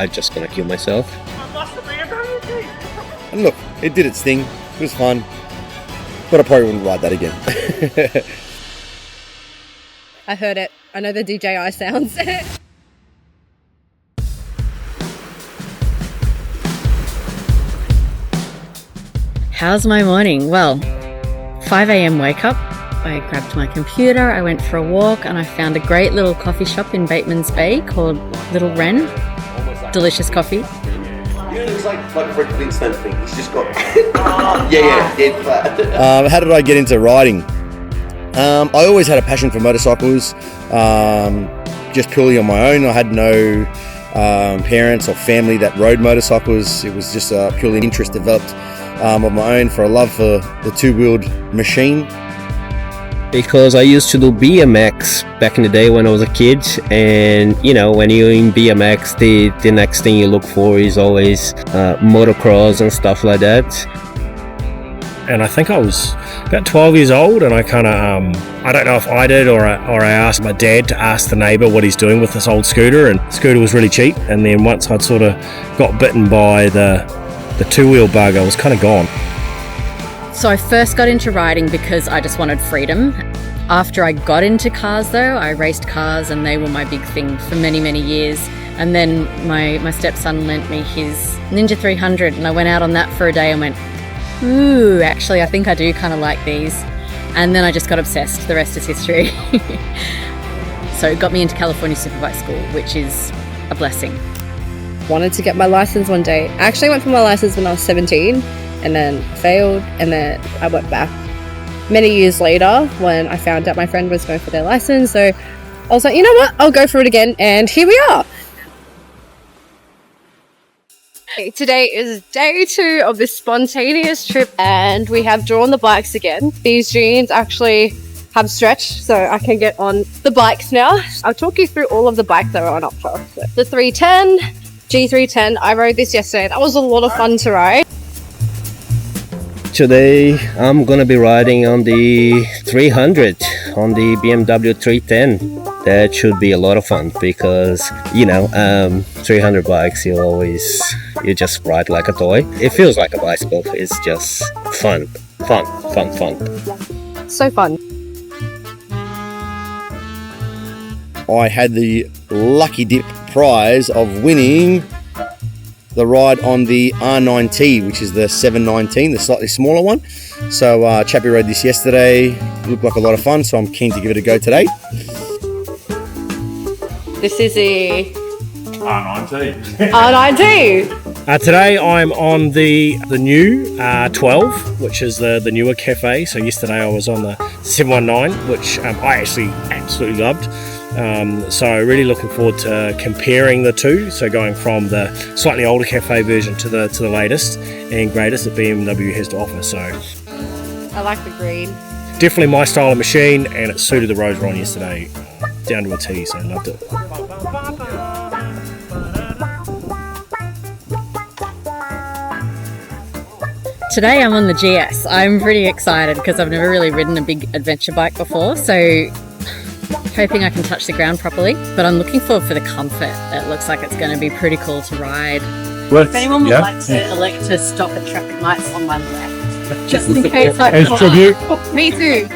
I'm just gonna kill myself. And look, it did its thing. It was fun. But I probably wouldn't ride that again. I heard it. I know the DJI sounds. How's my morning? Well, 5 a.m. wake up. I grabbed my computer, I went for a walk, and I found a great little coffee shop in Batemans Bay called Little Wren. Delicious coffee. It looks like a Fred Flintstone thing. He's just got... dead flat. How did I get into riding? I always had a passion for motorcycles, just purely on my own. I had no parents or family that rode motorcycles. It was just a purely interest developed of my own for a love for the two-wheeled machine. Because I used to do BMX back in the day when I was a kid, and you know, when you're in BMX, the next thing you look for is always motocross and stuff like that. And I think I was about 12 years old, and I kind of, I don't know if I did or I asked my dad to ask the neighbour what he's doing with this old scooter, and the scooter was really cheap. And then once I'd sort of got bitten by the two-wheel bug, I was kind of gone. So I first got into riding because I just wanted freedom. After I got into cars though, I raced cars and they were my big thing for many, many years. And then my stepson lent me his Ninja 300 and I went out on that for a day and went, ooh, actually I think I do kind of like these. And then I just got obsessed. The rest is history. So it got me into California Superbike School, which is a blessing. Wanted to get my license one day. I actually went for my license when I was 17. And then failed, and then I went back many years later when I found out my friend was going for their license. So I was like, you know what, I'll go for it again, and here we are. Today is day 2 of this spontaneous trip, and we have drawn the bikes again. These jeans actually have stretched, so I can get on the bikes now. I'll talk you through all of the bikes that are on offer. So the 310, G310, I rode this yesterday. That was a lot of fun to ride. Today I'm gonna be riding on the 300 on the BMW 310. That should be a lot of fun because, you know, 300 bikes, you just ride like a toy. It feels like a bicycle. It's just fun. So fun. I had the lucky dip prize of winning the ride on the R9T, which is the 719, the slightly smaller one. So Chappie rode this yesterday. Looked like a lot of fun, so I'm keen to give it a go today. This is a R9T. R9T. Today I'm on the new 12, which is the newer cafe. So yesterday I was on the 719, which I actually absolutely loved. So really looking forward to comparing the two. So going from the slightly older cafe version to the latest and greatest that BMW has to offer. So I like the green. Definitely my style of machine, and it suited the roads we're on yesterday down to a T. So I loved it. Today I'm on the GS. I'm pretty excited because I've never really ridden a big adventure bike before, so hoping I can touch the ground properly, but I'm looking forward for the comfort. It looks like it's going to be pretty cool to ride. If anyone would like to elect to stop at traffic lights on my left, just in case I fall. Me too.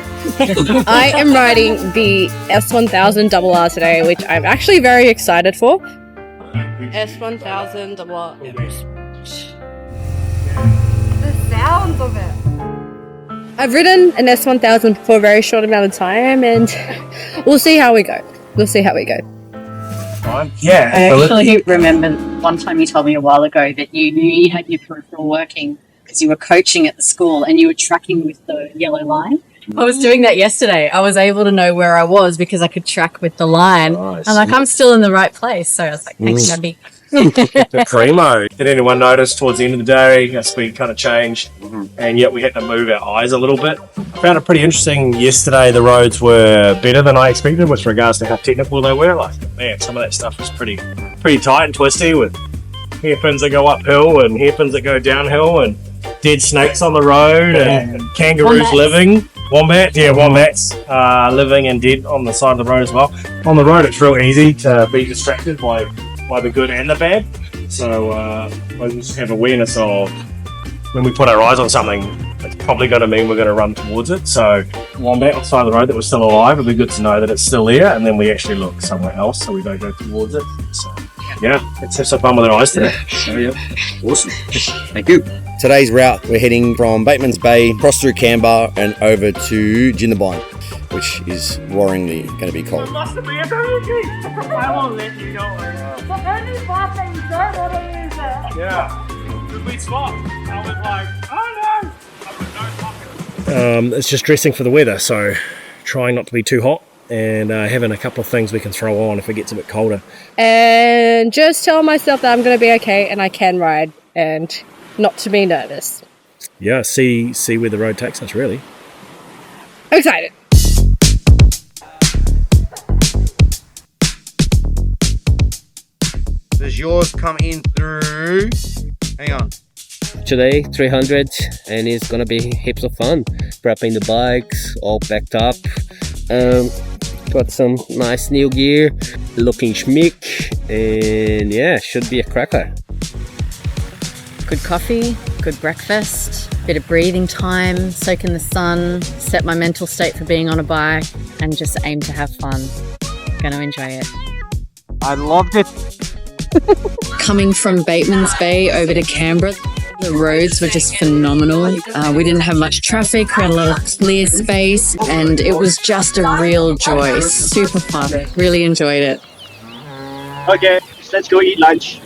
I am riding the S1000 RR today, which I'm actually very excited for. S1000 RR. The sounds of it. I've ridden an S1000 for a very short amount of time, and we'll see how we go. Yeah. I actually remember one time you told me a while ago that you knew you had your peripheral working because you were coaching at the school and you were tracking with the yellow line. I was doing that yesterday. I was able to know where I was because I could track with the line. Nice. I'm like, I'm still in the right place. So I was like, thanks, Gabby. The primo. Did anyone notice towards the end of the day, our speed kind of changed, and yet we had to move our eyes a little bit. I found it pretty interesting yesterday. The roads were better than I expected with regards to how technical they were. Like, man, some of that stuff was pretty tight and twisty with hairpins that go uphill and hairpins that go downhill and dead snakes on the road and kangaroos living. Wombats living and dead on the side of the road as well. On the road, it's real easy to be distracted by the good and the bad. So I just have awareness of when we put our eyes on something, it's probably going to mean we're going to run towards it. So wombat on the side of the road that was still alive, it'd be good to know that it's still there, and then we actually look somewhere else so we don't go towards it. So yeah, let's have some fun with our eyes today. So yeah, awesome. Thank you. Today's route, we're heading from Batemans Bay, across through Canberra and over to Jindabyne, which is roaringly going to be cold. I won't let you know. Yeah, good spot. I was like, oh no. It's just dressing for the weather, so trying not to be too hot and having a couple of things we can throw on if it gets a bit colder. And just tell myself that I'm going to be okay and I can ride and not to be nervous. Yeah, see where the road takes us, really. I'm excited. Does yours come in through? Hang on. Today 300, and it's gonna be heaps of fun. Prepping the bikes, all packed up. Got some nice new gear, looking schmick, and yeah, should be a cracker. Good coffee, good breakfast, bit of breathing time, soak in the sun, set my mental state for being on a bike, and just aim to have fun. Gonna enjoy it. I loved it. Coming from Batemans Bay over to Canberra, the roads were just phenomenal. We didn't have much traffic, we had a lot of clear space, and it was just a real joy. Super fun. Really enjoyed it. Okay, let's go eat lunch.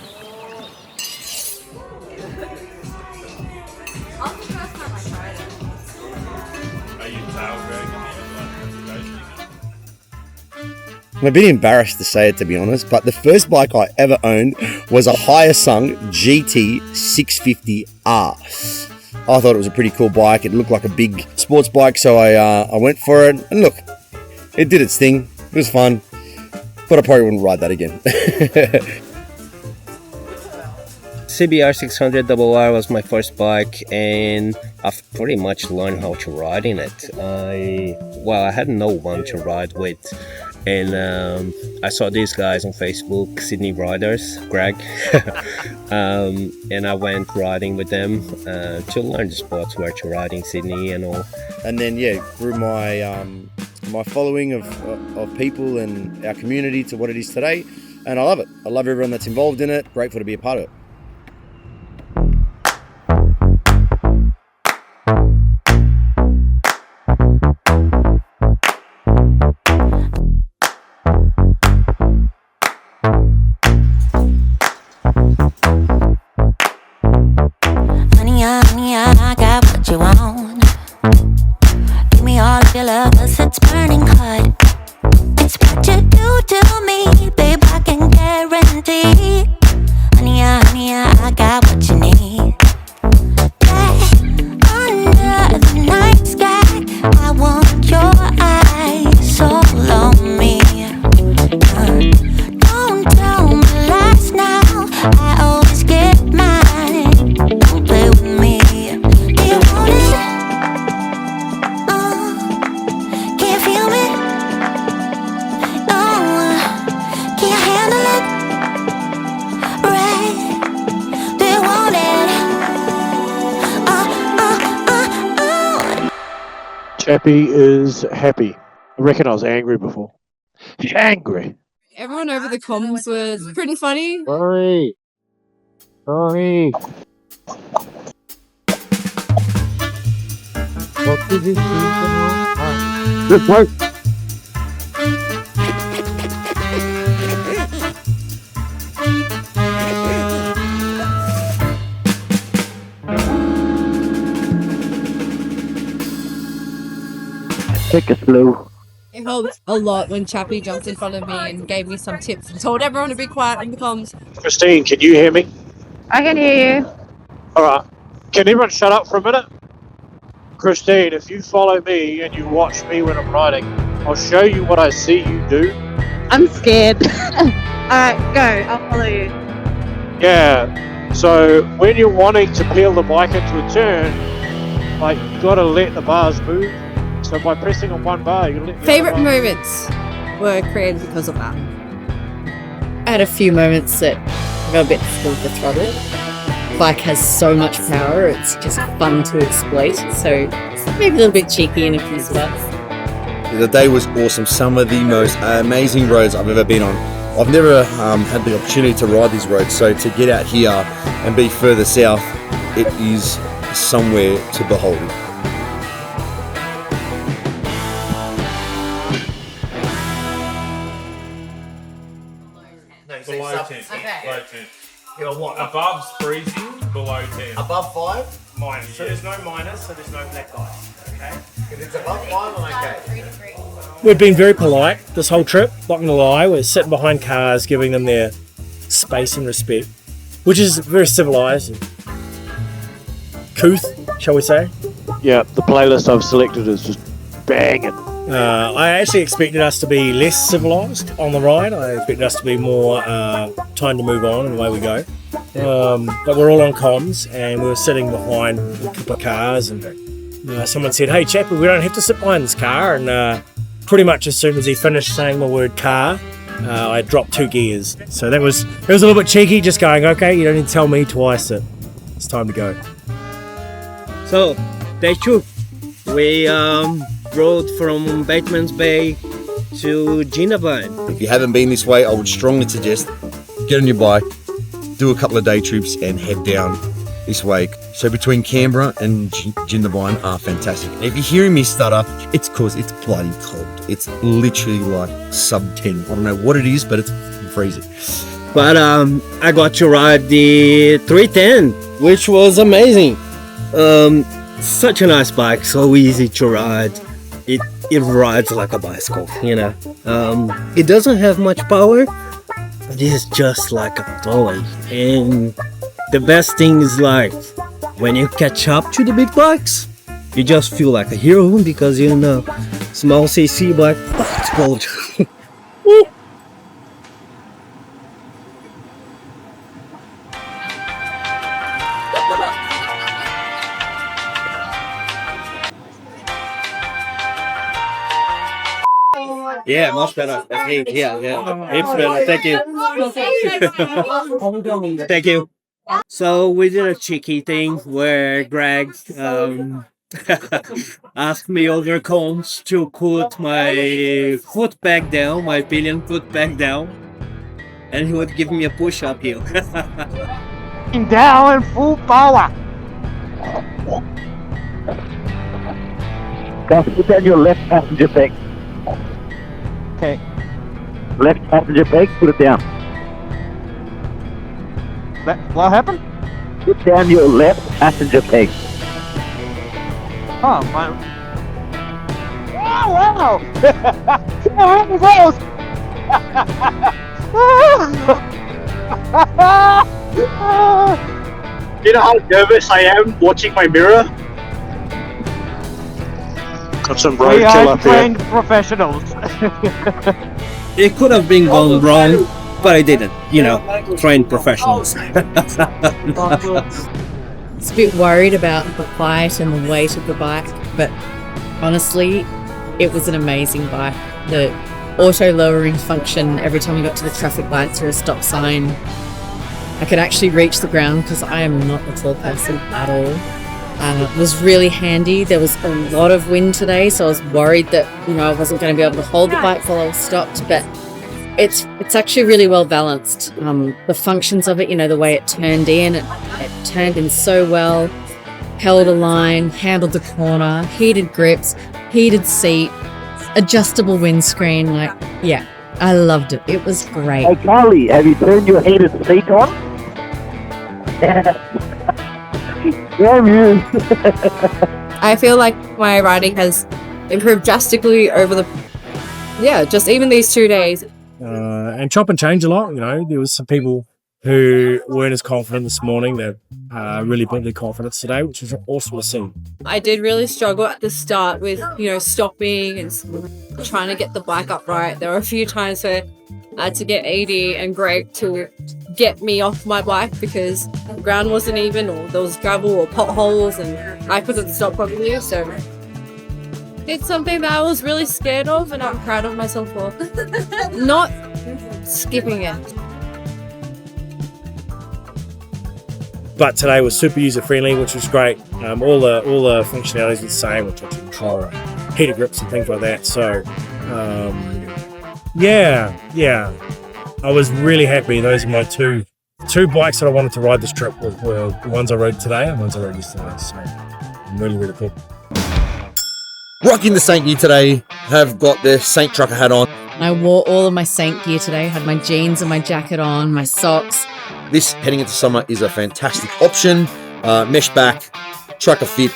I'm a bit embarrassed to say it, to be honest, but the first bike I ever owned was a higher sung GT 650R. I thought it was a pretty cool bike. It looked like a big sports bike, so I went for it. And look, it did its thing. It was fun, but I probably wouldn't ride that again. CBR 600RR was my first bike, and I've pretty much learned how to ride in it. I had no one to ride with. And I saw these guys on Facebook, Sydney Riders, Greg, and I went riding with them to learn the spots where to ride in Sydney and all. And then, yeah, grew my my following of people and our community to what it is today. And I love it. I love everyone that's involved in it. Grateful to be a part of it. I got what you want. Give me all of your love, 'cause it's burning hot. It's what you do to me, babe, I can guarantee. Honey, I got what you need. Under the night sky, I want your eyes all on me. Don't tell me lies now, I always get mine. Don't play with me. Do you want it? Can you feel me? No. Can you handle it? Right? Do you want it? Chappie is happy. I reckon I was angry before. Angry. Everyone over the comms was pretty funny. Sorry. What did you see? Good work. Take it slow. It helped a lot when Chappie jumped in front of me and gave me some tips and told everyone to be quiet in the comms. Christine, can you hear me? I can hear you. Alright. Can everyone shut up for a minute? Christine, if you follow me and you watch me when I'm riding, I'll show you what I see you do. I'm scared. Alright, go. I'll follow you. Yeah. So when you're wanting to peel the bike into a turn, like you gotta let the bars move. So by pressing on one bar, you let the Favorite other bar. moments were created because of that. I had a few moments that I got a bit full of the throttle. Bike has so much power, it's just fun to exploit. So maybe a little bit cheeky in a few spots. The day was awesome. Some of the most amazing roads I've ever been on. I've never had the opportunity to ride these roads, so to get out here and be further south, it is somewhere to behold. Below 10. Below 10. Above's freezing, below 10. Above 5? Minus. So there's no minus, so there's no black ice. Okay? If it's above 5, I'm okay. We've been very polite this whole trip, not gonna lie. We're sitting behind cars, giving them their space and respect, which is very civilized and couth, shall we say. Yeah, the playlist I've selected is just banging. I actually expected us to be less civilized on the ride. I expected us to be more time to move on and away we go. But we're all on comms and we were sitting behind a couple of cars and someone said, "Hey Chappie, we don't have to sit behind this car." And pretty much as soon as he finished saying the word car, I dropped 2 gears. So it was a little bit cheeky, just going, okay, you don't need to tell me twice that it's time to go. So, day 2, we rode from Batemans Bay to Jindabyne. If you haven't been this way, I would strongly suggest get on your bike, do a couple of day trips and head down this way. So between Canberra and Jindabyne are fantastic. And if you're hearing me stutter, it's because it's bloody cold. It's literally like sub 10. I don't know what it is, but it's freezing. But I got to ride the 310, which was amazing. Such a nice bike, so easy to ride. It rides like a bicycle, you know. It doesn't have much power, but it's just like a toy. And the best thing is, like, when you catch up to the big bikes, you just feel like a hero because you know, small CC bike, it's cold. Yeah, much better. Yeah. It's better. Thank you. Thank you. So we did a cheeky thing where Greg asked me over comms to put my foot back down, my pillion foot back down, and he would give me a push uphill. Down in full power. Guys, put down your left passenger brake. Okay. Left passenger brake, put it down. What happened? Put down your left passenger brake. Oh, my. Oh, wow! That was close! You know how nervous I am watching my mirror? Got some roadkill up here. Trained professionals. It could have been gone wrong, but I didn't. You know, trained professionals. It's a bit worried about the height and the weight of the bike, but honestly, it was an amazing bike. The auto lowering function, every time we got to the traffic lights or a stop sign, I could actually reach the ground because I am not a tall person at all. It was really handy. There was a lot of wind today, so I was worried that, you know, I wasn't going to be able to hold the bike while I was stopped, but it's actually really well balanced. The functions of it, you know, the way it turned in, it turned in so well, held a line, handled the corner, heated grips, heated seat, adjustable windscreen. Like, yeah, I loved it. It was great. Hey Carly, have you turned your heated seat on? I feel like my riding has improved drastically over just even these 2 days. And chop and change a lot, you know. There was some people who weren't as confident this morning that really built their confidence today, which was awesome to see. I did really struggle at the start with, you know, stopping and trying to get the bike upright. There were a few times where I had to get Edie and Greg to get me off my bike because the ground wasn't even, or there was gravel or potholes and I couldn't stop properly. So it's something that I was really scared of and I'm proud of myself for not skipping it. but today was super user friendly, which was great. All the functionalities were the same, which was control, heated grips and things like that. So yeah, I was really happy. Those are my two bikes that I wanted to ride this trip were the ones I rode today and ones I rode yesterday. So I'm really cool. Rocking the Saint gear today. Have got the Saint trucker hat on. I wore all of my Saint gear today. Had my jeans and my jacket on, my socks. This heading into summer is a fantastic option. Mesh back, trucker fit,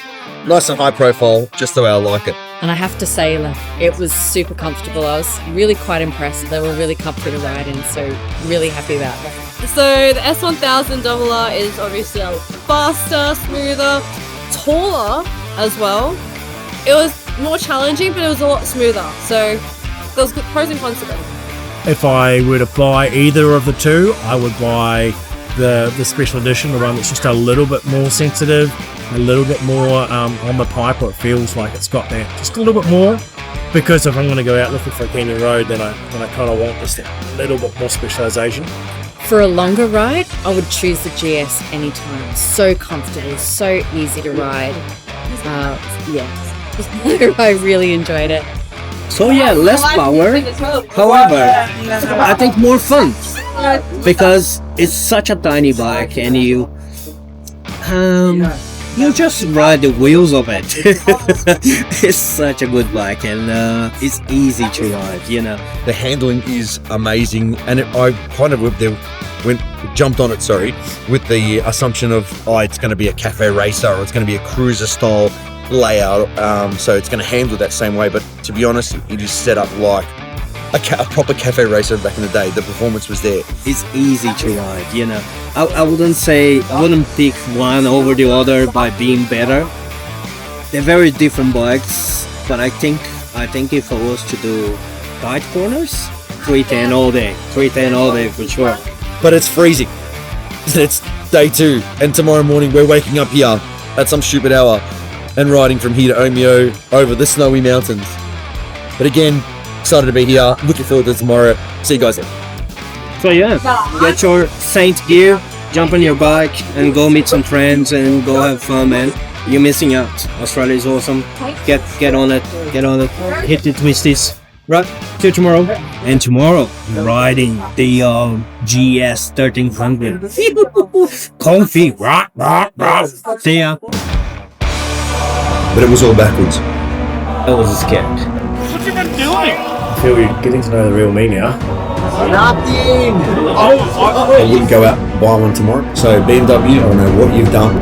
nice and high profile, just the way I like it. And I have to say, like, it was super comfortable. I was really quite impressed. They were really comfy to ride in, so really happy about that. So the S1000 RR is obviously a faster, smoother, taller as well. It was more challenging, but it was a lot smoother. So there was good pros and cons to them. If I were to buy either of the two, I would buy the special edition, the one that's just a little bit more sensitive, a little bit more on the pipe, or it feels like it's got that just a little bit more. Because if I'm going to go out looking for a canyon road, then I kind of want just that little bit more specialization. For a longer ride, I would choose the GS anytime. So comfortable, so easy to ride. I really enjoyed it. So yeah, less power. However, I think more fun because it's such a tiny bike, and you just ride the wheels of it. It's such a good bike, and it's easy to ride. The handling is amazing, and I kind of jumped on it. With the assumption of it's going to be a cafe racer or it's going to be a cruiser style layout, so it's going to handle that same way, but to be honest, it is set up like a proper cafe racer back in the day. The performance was there. It's easy to ride, I wouldn't pick one over the other by being better. They're very different bikes, but I think if I was to do tight corners, 310 all day for sure. But it's freezing. It's day 2, and tomorrow morning we're waking up here at some stupid hour and riding from here to Omeo over the snowy mountains. But again, excited to be here. Looking forward to tomorrow. See you guys there. So yeah, get your Saint gear, jump on your bike, and go meet some friends and go have fun, man. You're missing out. Australia is awesome. Get on it. Hit the twisties. Right, see you tomorrow. And tomorrow, riding the GS 1300. Comfy. See ya. But it was all backwards. I was scared. What you been doing? I feel you're getting to know the real me now. Nothing! I wouldn't go out and buy one tomorrow. So BMW, I don't know what you've done.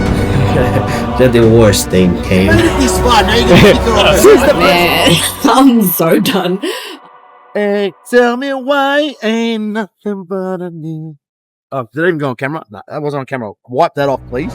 They're the worst thing, Kane. This fun, now you're going to pick her up. Man, I'm so done. Hey, tell me why ain't nothing but a need. Oh, did it even go on camera? No, that wasn't on camera. Wipe that off, please.